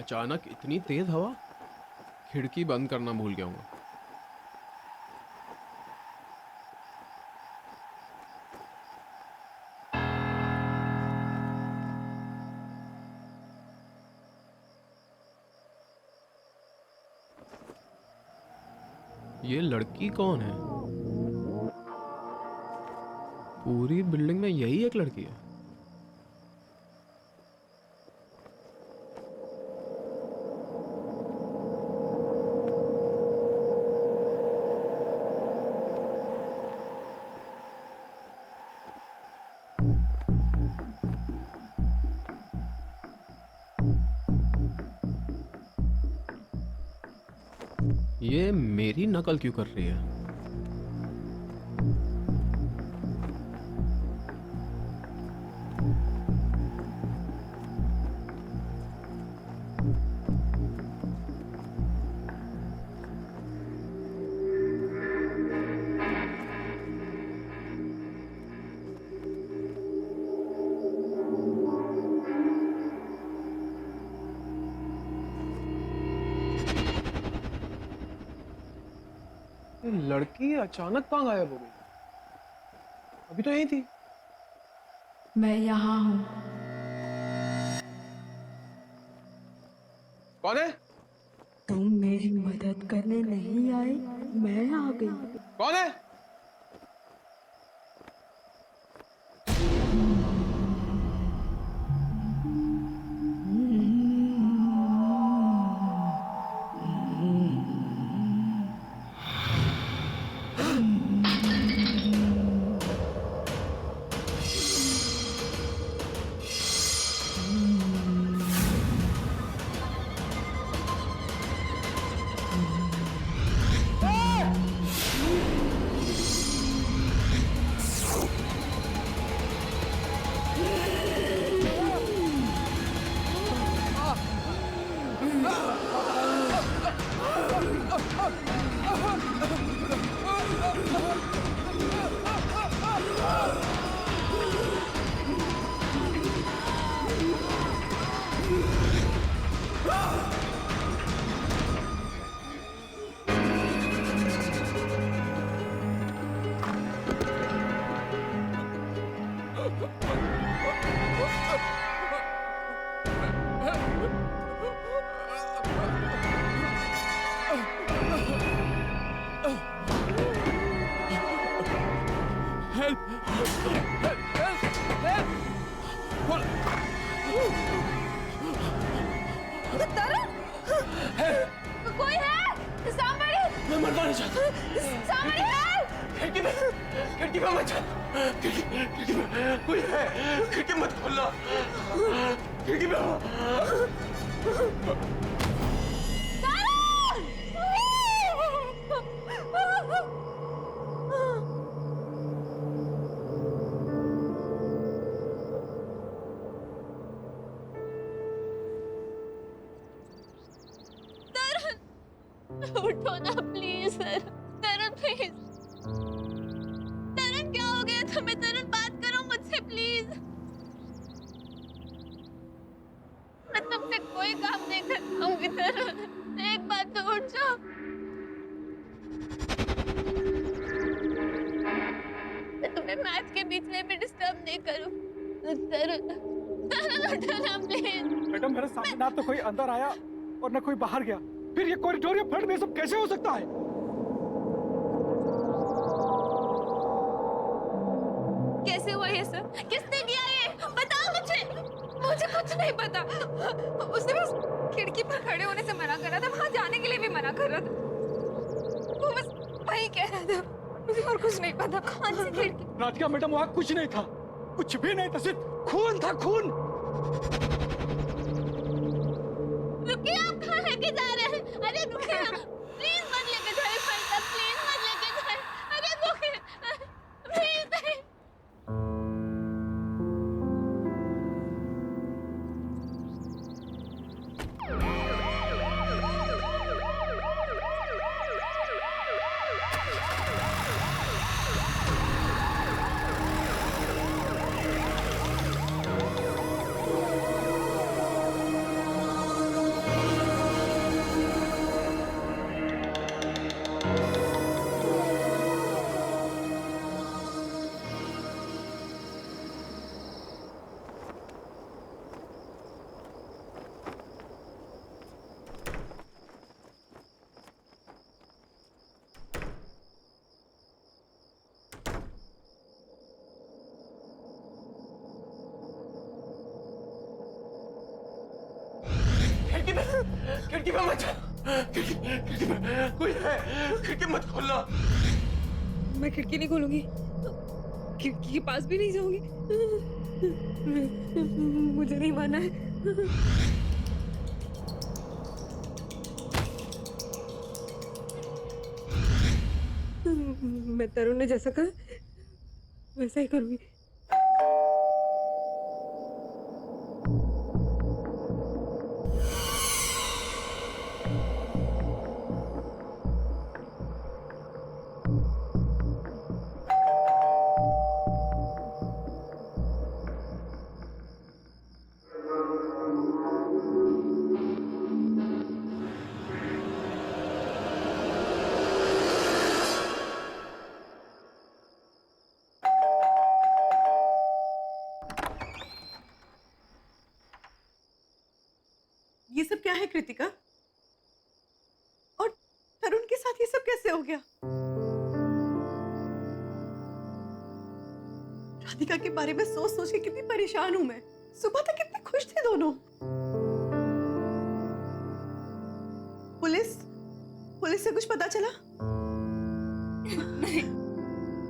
अचानक इतनी तेज हवा, खिड़की बंद करना भूल गया हूँ। ये लड़की कौन है? पूरी बिल्डिंग में यही एक लड़की है। ये मेरी नकल क्यों कर रही है? लड़की अचानक कहाँ गायब हो गई? अभी तो यही थी। मैं यहाँ हूँ। कौन है? तुम मेरी मदद करने नहीं आए, मैं आ गई। कौन है? कोई है? Somebody! मैं मरना नहीं चाहता। Somebody help! खिड़की में मत चल। खिड़की में कोई है। खिड़की मत खोलना। खिड़की में उठो ना please sir. Tarun please. Tarun क्या हो गया तुम्हें? तरुण बात करो मुझसे प्लीज। मैं तुमसे कोई काम नहीं कर पाऊंगी तरुण। एक बात तो उठ जाओ। मैं तुम्हें मैच के बीच में भी डिस्टर्ब नहीं करूं। तरुण तरुण उठो ना प्लीज। मैडम मेरे सामने ना तो कोई अंदर आया और ना कोई बाहर गया, फिर ये कॉरिडोर या फ्लड में सब कैसे हो सकता है? कैसे हुआ ये सब? किसने किया ये? बताओ मुझे। मुझे कुछ नहीं पता। उसने बस खिड़की पर खड़े होने से मना कर रहा था, वहां जाने के लिए भी मना कर रहा था। वो बस वही कह रहा था, मुझे और कुछ नहीं पता। कौन सी खिड़की? राधिका मैडम वहाँ कुछ नहीं था, कुछ भी नहीं था, सिर्फ खून था, खून। रुकिए, आप कहाँ लेके जा रहे हैं? अरे रुकिए ना, प्लीज मत लेके जाइए पैसा, प्लीज मत लेके जाइए। अरे रुकिए, प्लीज नहीं। खिड़की में मत जाना। खिड़की में कोई है, खिड़की मत खोलना। मैं खिड़की नहीं खोलूंगी, खिड़की के पास भी नहीं जाऊंगी। मुझे नहीं माना है। मैं तरुण ने जैसा कहा वैसा ही करूंगी। ये सब क्या है कृतिका? और तरुण के साथ ये सब कैसे हो गया? राधिका के बारे में सोच सोच के कितनी परेशान हूं मैं। सुबह तक कितने खुश थे दोनों। पुलिस से कुछ पता चला? नहीं।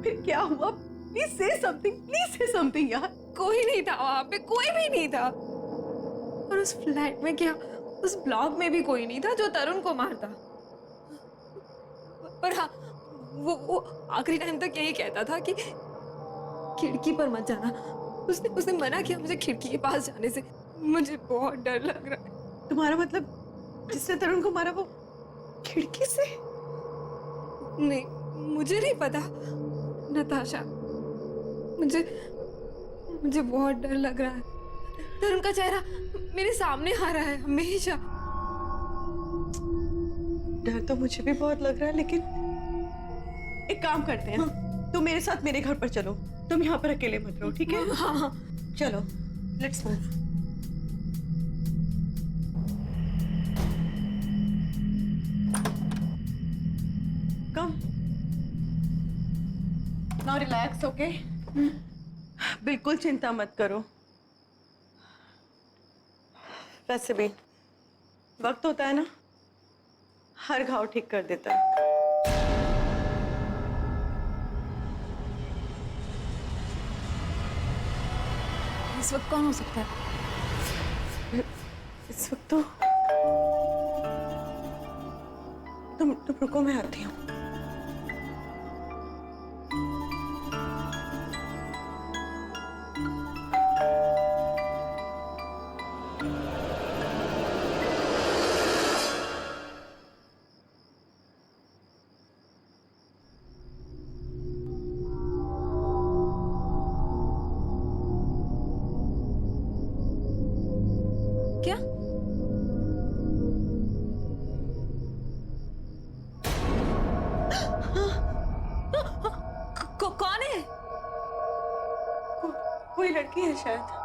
फिर क्या हुआ? प्लीज से समथिंग यार। कोई नहीं था वहां पे, कोई भी नहीं था। और उस फ्लैट में क्या, उस ब्लॉक में भी कोई नहीं था जो तरुण को मारता। पर हाँ, वो आखिरी टाइम तक यही कहता था कि खिड़की पर मत जाना। उसने मना किया मुझे खिड़की के पास जाने से। मुझे बहुत डर लग रहा है। तुम्हारा मतलब जिसने तरुण को मारा वो खिड़की से? नहीं, मुझे नहीं पता नताशा। मुझे बहुत डर लग रहा है। तरुण का चेहरा मेरे सामने आ रहा है हमेशा। डर तो मुझे भी बहुत लग रहा है, लेकिन एक काम करते हैं। तुम मेरे साथ मेरे घर पर चलो। तुम यहाँ पर अकेले मत रहो, ठीक है? हाँ। चलो, let's move. Come. Now relax, okay? बिल्कुल चिंता मत करो। वैसे भी वक्त होता है ना, हर घाव ठीक कर देता है। इस वक्त कौन हो सकता है? इस वक्त तो तुम रुको, मैं आती हूँ। क्या? कौन है? कोई लड़की है शायद।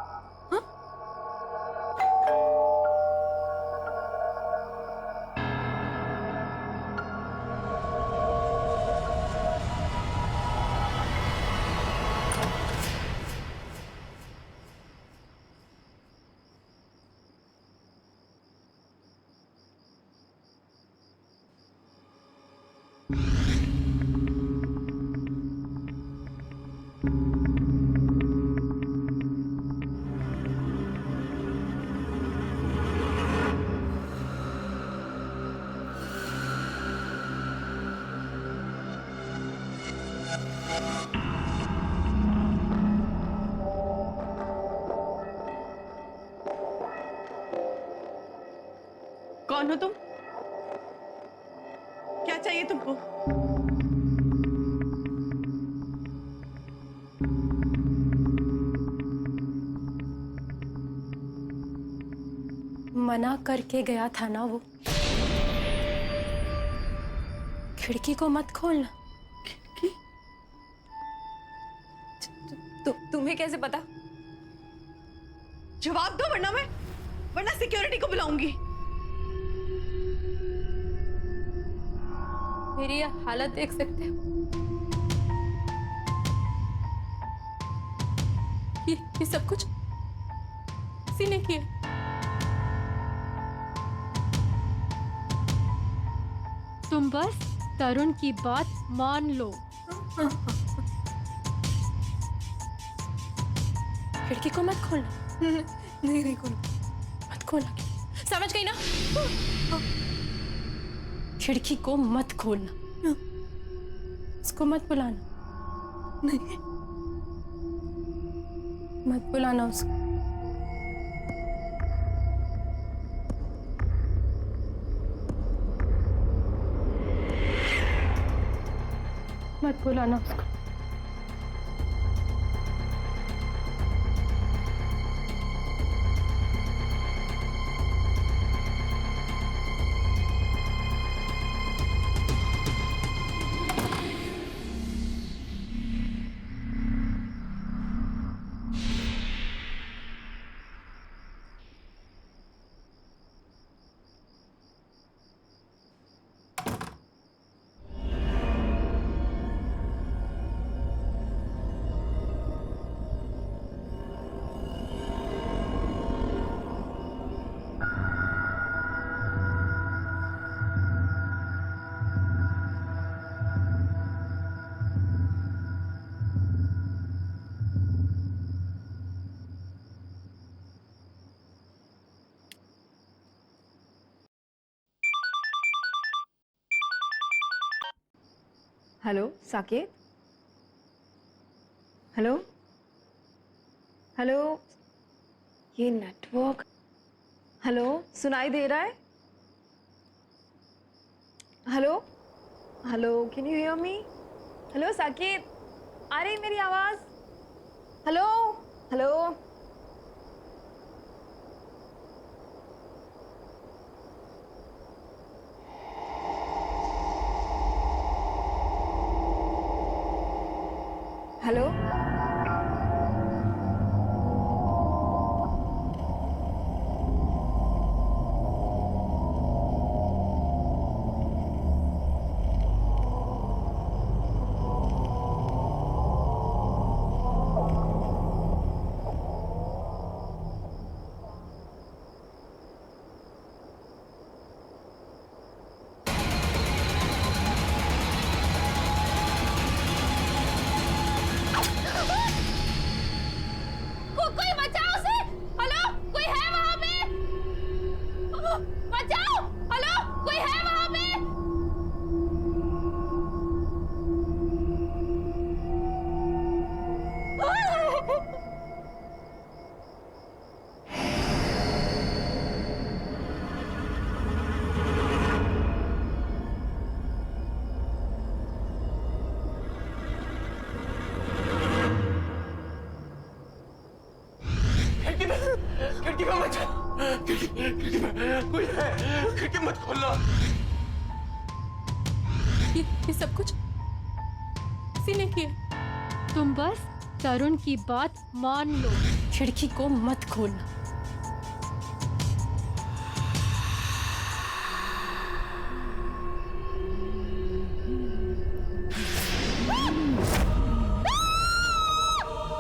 कौन हो तुम? क्या चाहिए तुमको? मना करके गया था ना वो, खिड़की को मत खोलना। तुम्हें कैसे पता? जवाब दो, वरना सिक्योरिटी को बुलाऊंगी। मेरी ये हालत देख सकते हो? ये सब कुछ इसी ने किया। तुम बस तरुण की बात मान लो। खिड़की को मत खोलना। नहीं नहीं खोलो। मत खोलना, समझ गई ना? खिड़की को मत खोलना, उसको मत बुलाना। नहीं मत बुलाना उसको। मत बुलाना उसको। हेलो साकेत। हेलो हेलो, ये नेटवर्क। हेलो, सुनाई दे रहा है? Hello hello, can you hear me? Hello Saket, आ रही मेरी आवाज? Hello hello. हेलो कोई बचाओ उसे। हेलो, कोई है वहां पे? बचाओ। हेलो, कोई है वहां पे? खिड़की में मत चल। खिड़की में कोई है, खिड़की मत खोलना। ये सब कुछ किसी ने किया। तुम बस तरुण की बात मान लो। खिड़की को मत खोलना।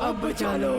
अब बचा लो।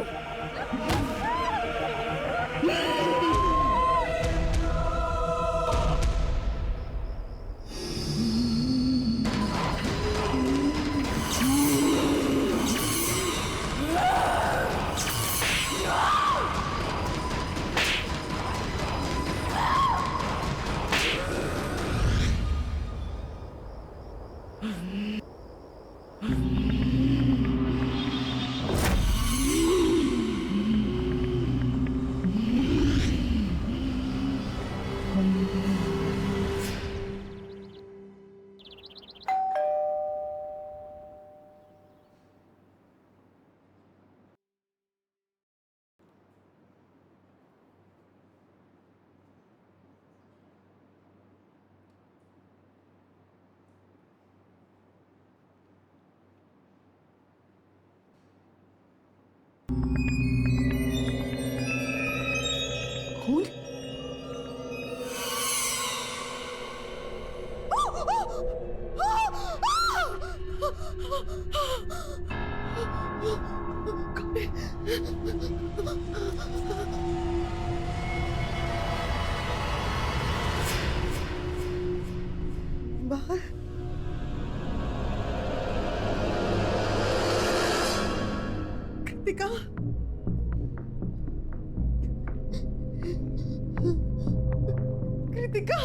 कृतिका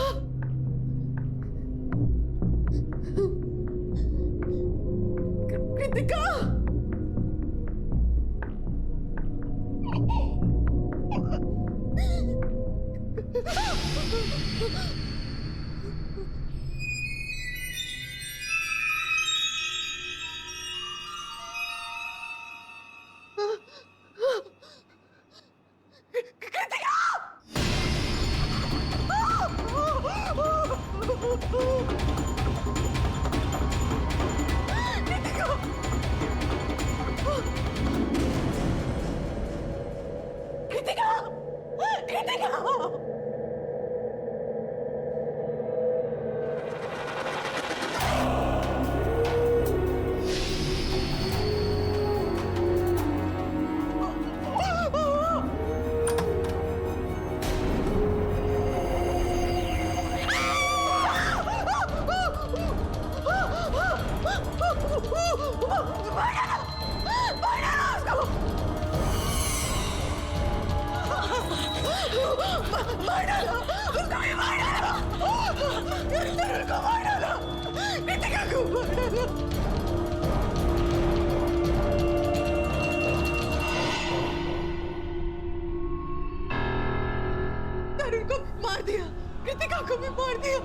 कृतिका कृतिका तरुण को मार दिया कृतिका को भी मार दिया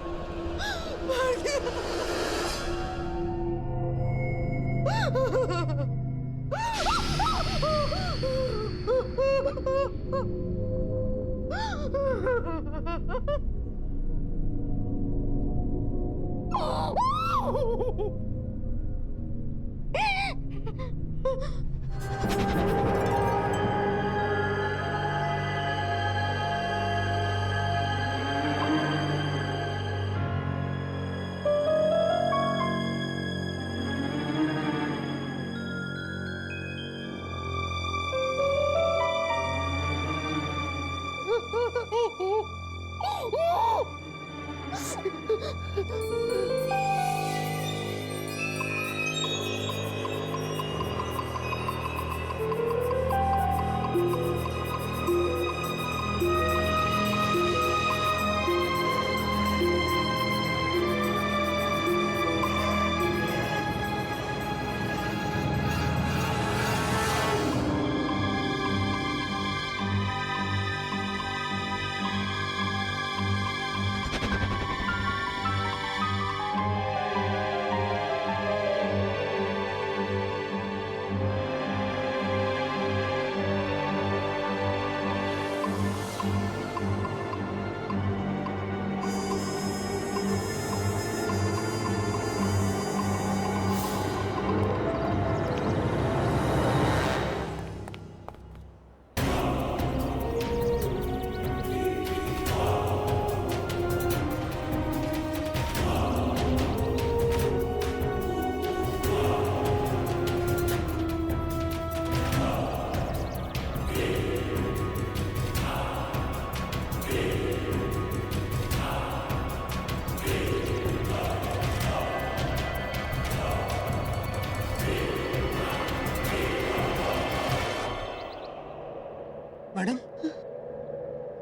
मैडम,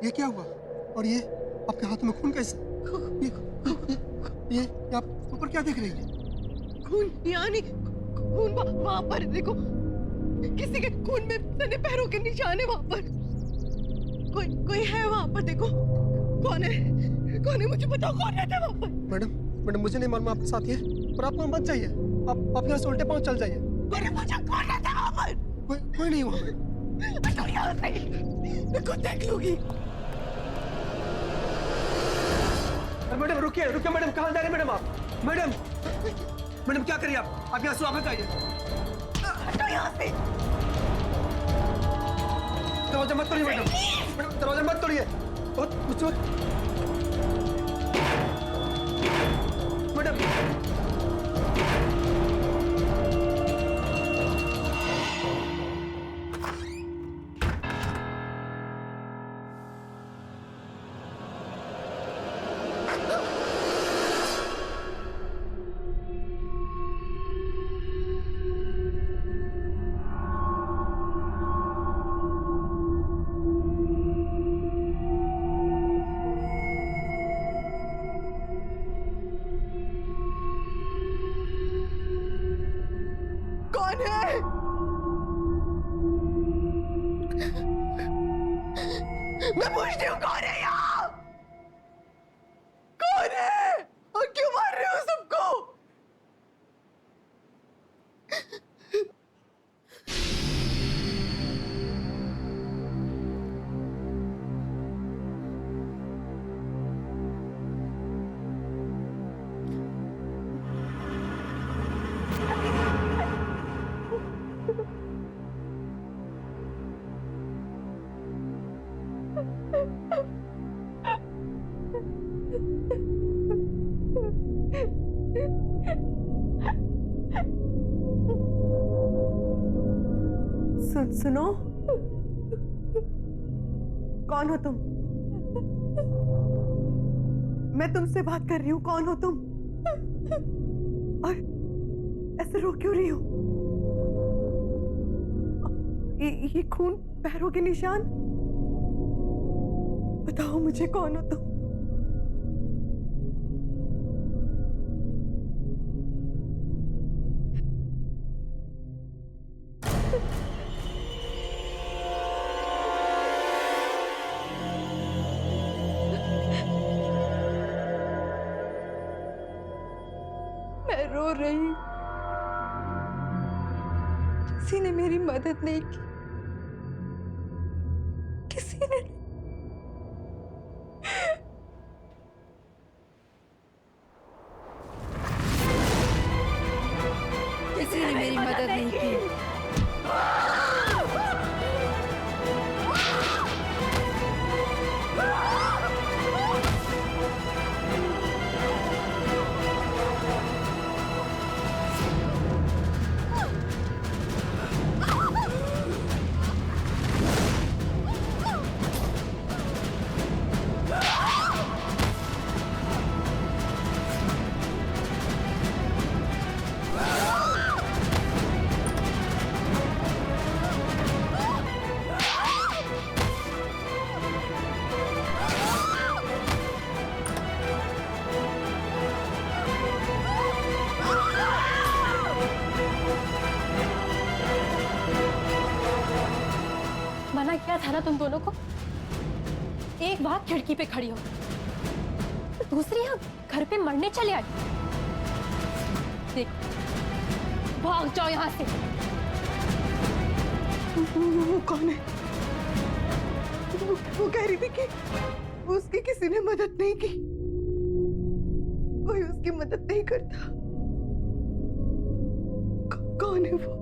ये क्या हुआ? और ये आपके हाथ में खून कैसे? ये आप ऊपर क्या देख रही है? खून यानी खून वहां पर देखो, किसी के खून में सने पैरों के निशान है वहां पर। कोई है वहां पर, देखो कौन है मुझे बताओ, कौन रहता है वहां पर? मैडम मुझे नहीं मालूम आपके साथ है, पर आप वहाँ मत जाइए, आप यहाँ से उल्टे पाँव चल जाइए। अरे मुझे कौन रहता है वहां पर? कोई नहीं वहाँ मैडम। तो यहाँ से मैं खुद देख लूंगी। मैडम रुकिए मैडम, कहाँ जा रहे हैं मैडम आप? मैडम क्या करिए आप यहाँ से वापस आइए। तो यहाँ से दरवाजा मत तोड़िए मैडम, दरवाजा मत तोड़िए। मैडम मैं पूछती हूँ कौन है यहाँ? कौन है और क्यों मार रहे हो सबको? सुनो, कौन हो तुम? मैं तुमसे बात कर रही हूँ, कौन हो तुम? और ऐसे रो क्यों रही हो? ये खून, पैरों के निशान, बताओ मुझे कौन हो तुम? मैं रो रही हूँ, किसी ने मेरी मदद नहीं की, किसी ने मेरी मदद नहीं की। मना किया था ना तुम दोनों को। एक बार खिड़की पे खड़ी हो, दूसरी यहाँ घर पे मरने चले आए। देख, भाग जाओ यहाँ से। वो कौन है? वो कह रही थी कि उसकी किसी ने मदद नहीं की, कोई उसकी मदद नहीं करता। कौन है वो?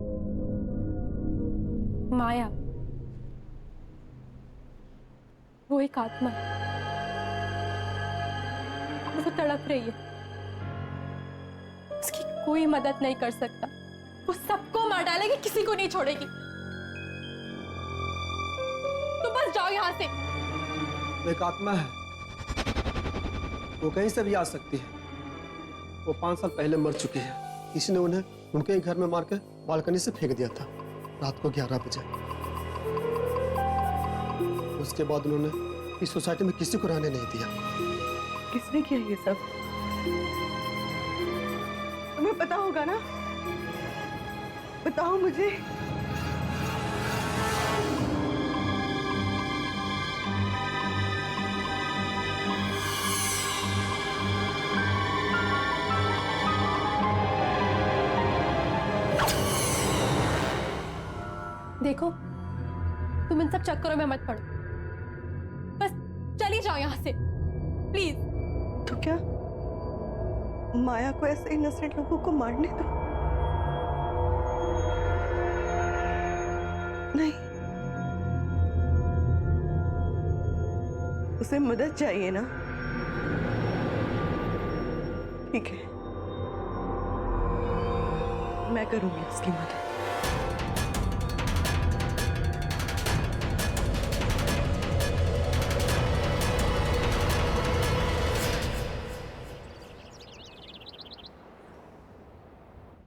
माया, वो एक आत्मा है, वो तड़प रही है, उसकी कोई मदद नहीं कर सकता, वो सबको मार डालेगी, किसी को नहीं छोड़ेगी। तो बस जाओ यहाँ से। एक आत्मा है, वो कहीं से भी आ सकती है। वो 5 साल पहले मर चुकी है, किसी ने उन्हें उनके ही घर में मार के बालकनी से फेंक दिया था रात को 11 बजे। उसके बाद उन्होंने इस सोसाइटी में किसी को रहने नहीं दिया। किसने किया ये सब? तुम्हें पता होगा ना, बताओ मुझे। देखो, तुम इन सब चक्करों में मत पड़ो, बस चली जाओ यहाँ से प्लीज। तो क्या माया को ऐसे इनोसेंट लोगों को मारने दो? नहीं, उसे मदद चाहिए ना। ठीक है, मैं करूंगी उसकी मदद।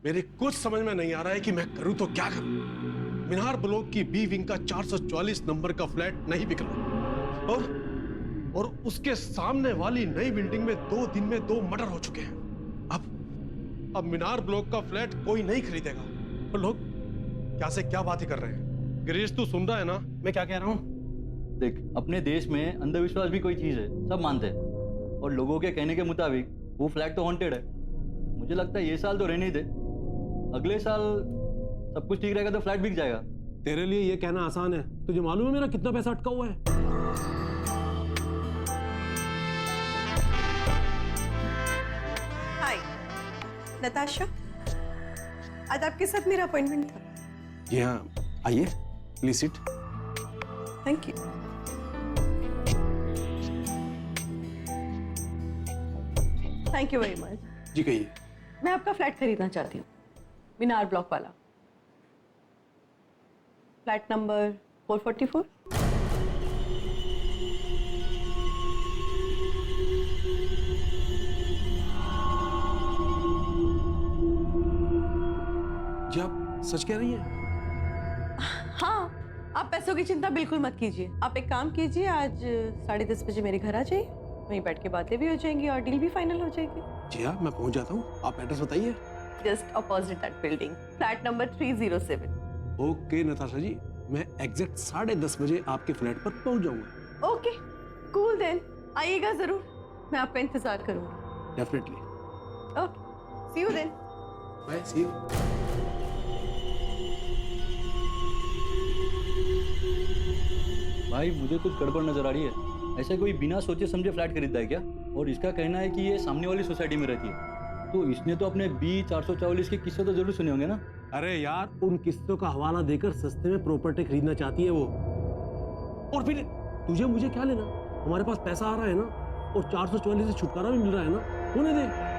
मेरे कुछ समझ में नहीं आ रहा है कि मैं करूं तो क्या करूं। मीनार ब्लॉक की बी विंग का 444 नंबर का फ्लैट नहीं बिक रहा और उसके सामने वाली नई बिल्डिंग में 2 दिन में 2 मर्डर हो चुके हैं। अब मीनार ब्लॉक का फ्लैट कोई नहीं खरीदेगा। और लोग क्या से क्या बातें कर रहे हैं। गिरीश, तू सुन रहा है ना मैं क्या कह रहा हूं? देख, अपने देश में अंधविश्वास भी कोई चीज है, सब मानते हैं। और लोगों के कहने के मुताबिक वो फ्लैट तो हॉन्टेड है। मुझे लगता है ये साल तो रहने ही दे, अगले साल सब कुछ ठीक रहेगा तो फ्लैट बिक जाएगा। तेरे लिए ये कहना आसान है, तुझे मालूम है मेरा कितना पैसा अटका हुआ है? हाय नताशा, आज आपके साथ मेरा अपॉइंटमेंट था। जी हाँ, आइए, please sit. Thank you. Thank you very much. जी कहिए। मैं आपका फ्लैट खरीदना चाहती हूँ, मीनार ब्लॉक वाला, फ्लैट नंबर 444। जी आप सच कह रही हैं? हाँ, आप पैसों की चिंता बिल्कुल मत कीजिए। आप एक काम कीजिए, आज 10:30 बजे मेरे घर आ जाइए, वहीं बैठ के बातें भी हो जाएंगी और डील भी फाइनल हो जाएगी। जी हाँ, मैं पहुंच जाता हूँ। आप एड्रेस बताइए। Just opposite that building, flat number 307। Okay Natasha ji, मैं एग्जैक्ट 10:30 बजे आपके फ्लैट पर पहुंच जाऊंगा। ओके, कूल देन, आइएगा जरूर, मैं आपका इंतजार करूंगी। Definitely. Okay, see you then. Bye, see you. भाई मुझे कुछ गड़बड़ नजर आ रही है। ऐसे कोई बिना सोचे समझे फ्लैट खरीदता है क्या? और इसका कहना है कि ये सामने वाली सोसाइटी में रहती है, तो इसने तो अपने B444 के किस्से तो जरूर सुने होंगे ना? अरे यार, उन किस्तों का हवाला देकर सस्ते में प्रॉपर्टी खरीदना चाहती है वो। और फिर तुझे मुझे क्या लेना? हमारे पास पैसा आ रहा है ना, और 444 से छुटकारा भी मिल रहा है ना, होने दे।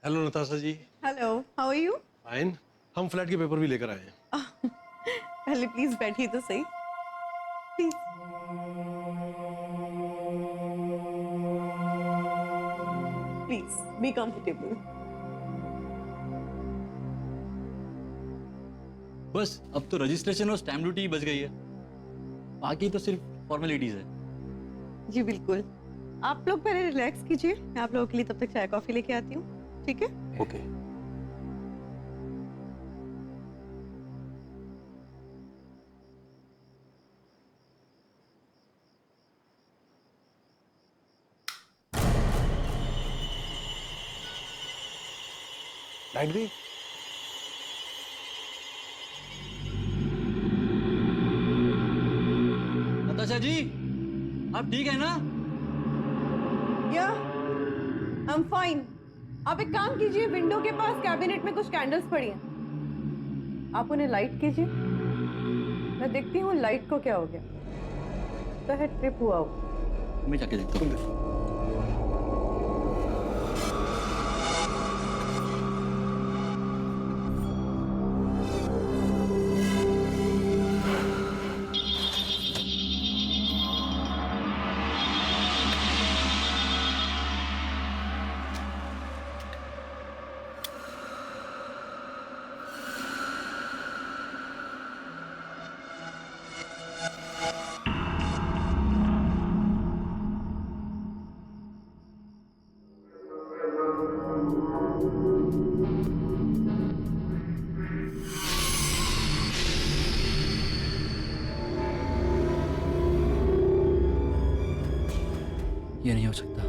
Hello Natasha ji. Hello, how are you? Fine. हम फ्लैट के पेपर भी लेकर आए हैं। पहले प्लीज बैठिए तो सही, प्लीज। Please be comfortable. बस अब तो रजिस्ट्रेशन और स्टैम्प ड्यूटी बच गई है, बाकी तो सिर्फ फॉर्मेलिटीज है। जी बिल्कुल, आप लोग पहले रिलैक्स कीजिए, मैं आप लोगों के लिए तब तक चाय कॉफी लेके आती हूँ, ठीक है? ओके। लाइट गई? नताशा जी, आप ठीक है ना? या आई एम फाइन। आप एक काम कीजिए, विंडो के पास कैबिनेट में कुछ कैंडल्स पड़ी हैं, आप उन्हें लाइट कीजिए। मैं देखती हूँ लाइट को क्या हो गया, तो है ट्रिप हुआ हो। मैं जाके देखता हूँ। ये नहीं हो सकता।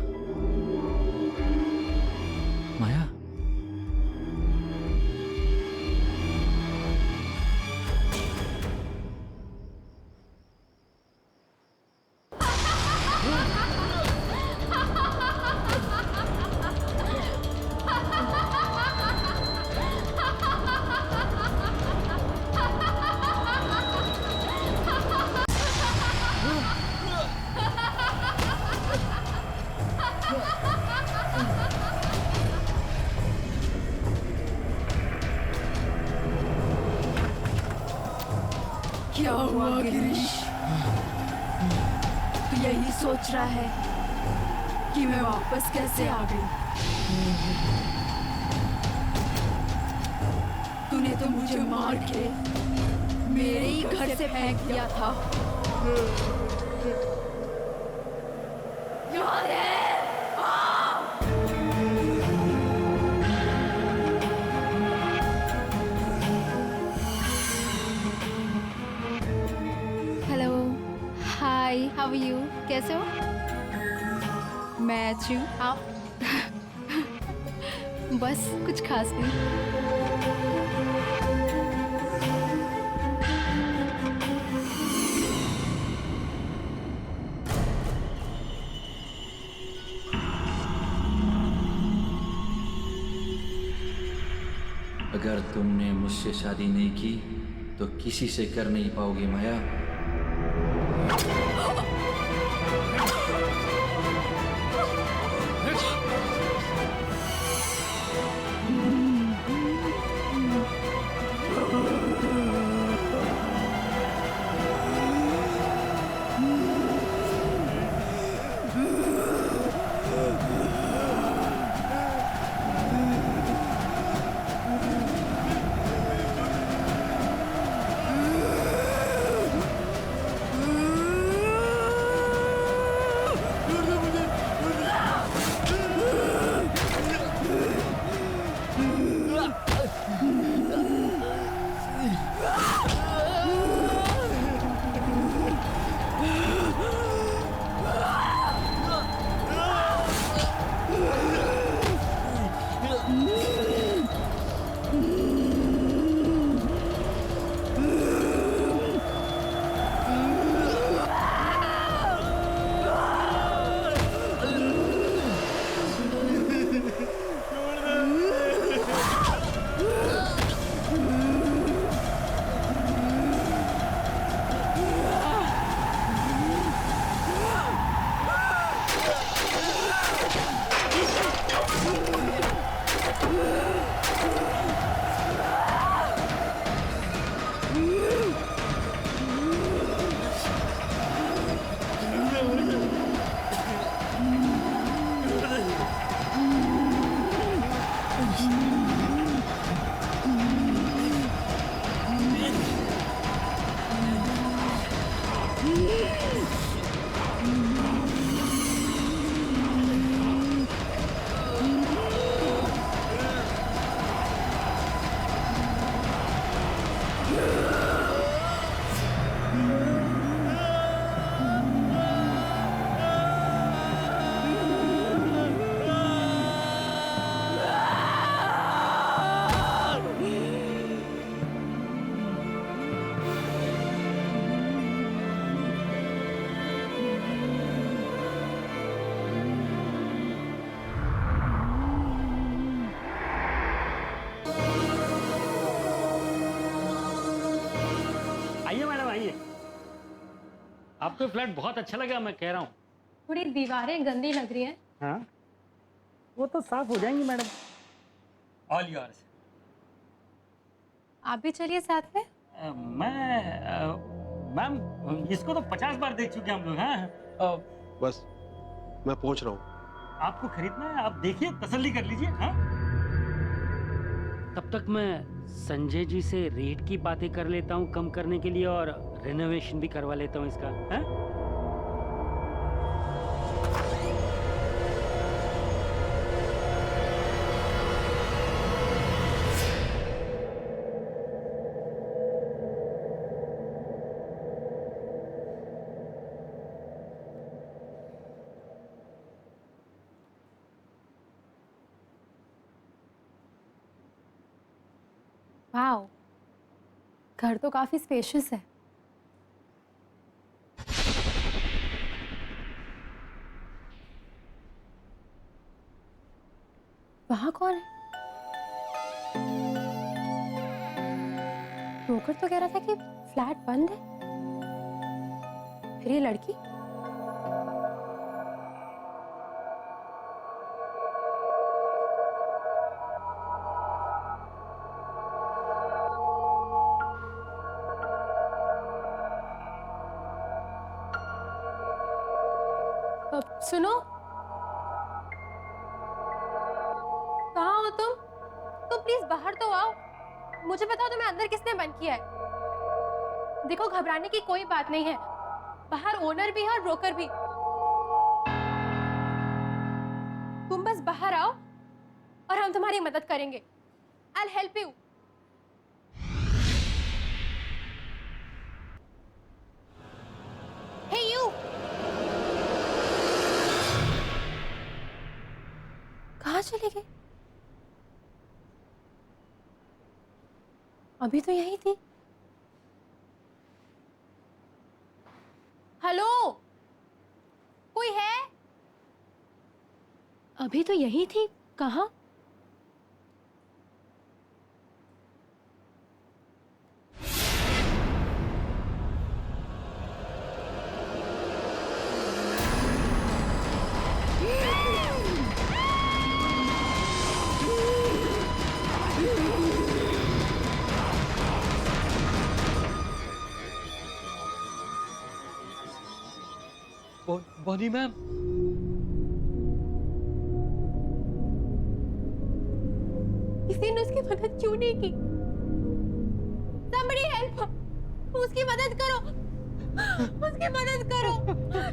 हुआ गिरीश? तू यही सोच रहा है कि मैं वापस कैसे आ गई? तूने तो मुझे मार के मेरे ही घर से फेंक दिया था। याद है? Hello, hi, how are you? कैसे हो? मैं अच्छी हूँ, आप? बस कुछ खास नहीं। अगर तुमने मुझसे शादी नहीं की तो किसी से कर नहीं पाओगी माया। आइए मैडम आइए। आपको फ्लैट बहुत अच्छा लगा, मैं कह रहा हूँ। थोड़ी दीवारें गंदी लग रही हैं। हाँ, वो तो साफ हो जाएंगी मैडम। All yours. आप भी चलिए साथ में। मैम इसको तो 50 बार देख चुके हम लोग। हाँ बस मैं पहुंच रहा हूँ। आपको खरीदना है, आप देखिए, तसल्ली कर लीजिए। हाँ, तब तक मैं संजय जी से रेट की बातें कर लेता हूँ कम करने के लिए, और रेनोवेशन भी करवा लेता हूँ इसका। हाँ? वाओ, घर तो काफी स्पेशियस है। वहां कौन है? ब्रोकर तो कह रहा था कि फ्लैट बंद है। फिर ये लड़की? सुनो, कहाँ हो तुम? तो प्लीज बाहर तो आओ। मुझे बताओ तुम्हें अंदर किसने बंद किया है? देखो, घबराने की कोई बात नहीं है। बाहर ओनर भी है और ब्रोकर भी। तुम बस बाहर आओ और हम तुम्हारी मदद करेंगे। I'll help you. Hey you! कहाँ चले गए? अभी तो यही थी। हेलो, कोई है? अभी तो यही थी, कहाँ? बॉनी मैम, किसी ने उसकी मदद क्यों नहीं की? Somebody help! उसकी मदद करो! उसकी मदद करो!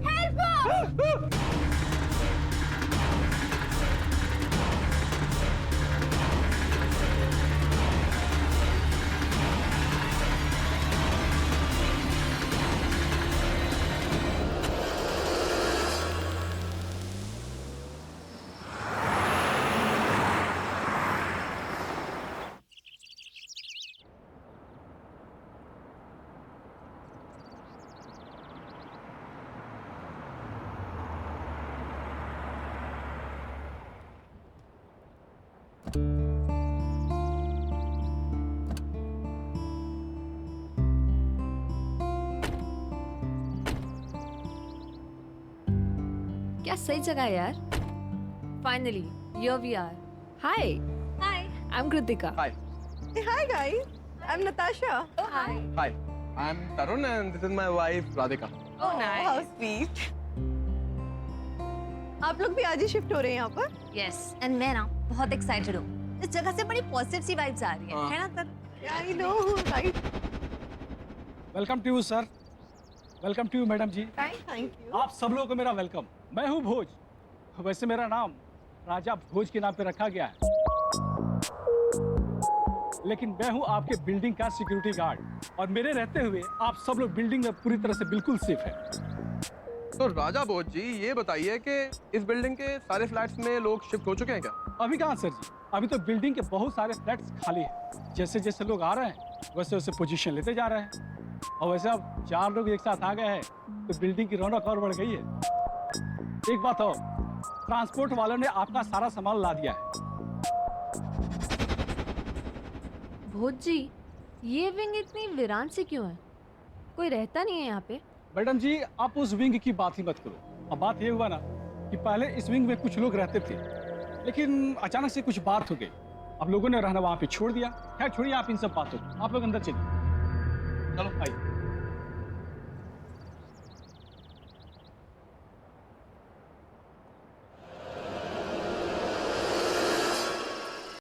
Help! क्या सही जगह है यार। Finally here we are. Hi hi, I am Kritika. Hi Hey, hi guys. I'm Natasha. Hi. Hi, I am Tarun and this is my wife Radhika. Oh, how sweet. आप लोग भी आज ही शिफ्ट हो रहे हैं यहाँ पर? यस, एंड मैं ना बहुत एक्साइटेड हूँ। इस जगह से बड़ी पॉजिटिव सी वाइब्स आ रही है ना तर? I know, right? Welcome to you sir, welcome to you madam ji. Thank you. आप सब लोगों को मेरा वेलकम। मैं हूँ भोज। वैसे मेरा नाम राजा भोज के नाम पे रखा गया है, लेकिन मैं हूँ आपके बिल्डिंग का सिक्योरिटी गार्ड और मेरे रहते हुए आप सब लोग बिल्डिंग में पूरी तरह से बिल्कुल सेफ है। तो राजा बोध जी, ये बताइए कि इस बिल्डिंग के सारे फ्लैट्स में लोग शिफ्ट हो चुके हैं क्या? अभी कहाँ सर जी, अभी तो बिल्डिंग के बहुत सारे फ्लैट्स खाली हैं। जैसे जैसे लोग आ रहे हैं वैसे वैसे पोजीशन लेते जा रहे हैं। और वैसे अब 4 लोग एक साथ आ गए हैं तो बिल्डिंग की रौनक और बढ़ गई है। एक बात और, ट्रांसपोर्ट वालों ने आपका सारा सामान ला दिया है। भोज जी, ये विंग इतनी वीरान से क्यों है? कोई रहता नहीं है यहाँ पे? मैडम जी, आप उस विंग की बात ही मत करो। अब बात ये हुआ ना कि पहले इस विंग में कुछ लोग रहते थे, लेकिन अचानक से कुछ बात हो गई। अब लोगों ने रहना वहाँ पे छोड़ दिया। खैर छोड़िए आप इन सब बातों को, आप लोग अंदर चलिए। चलो आइए।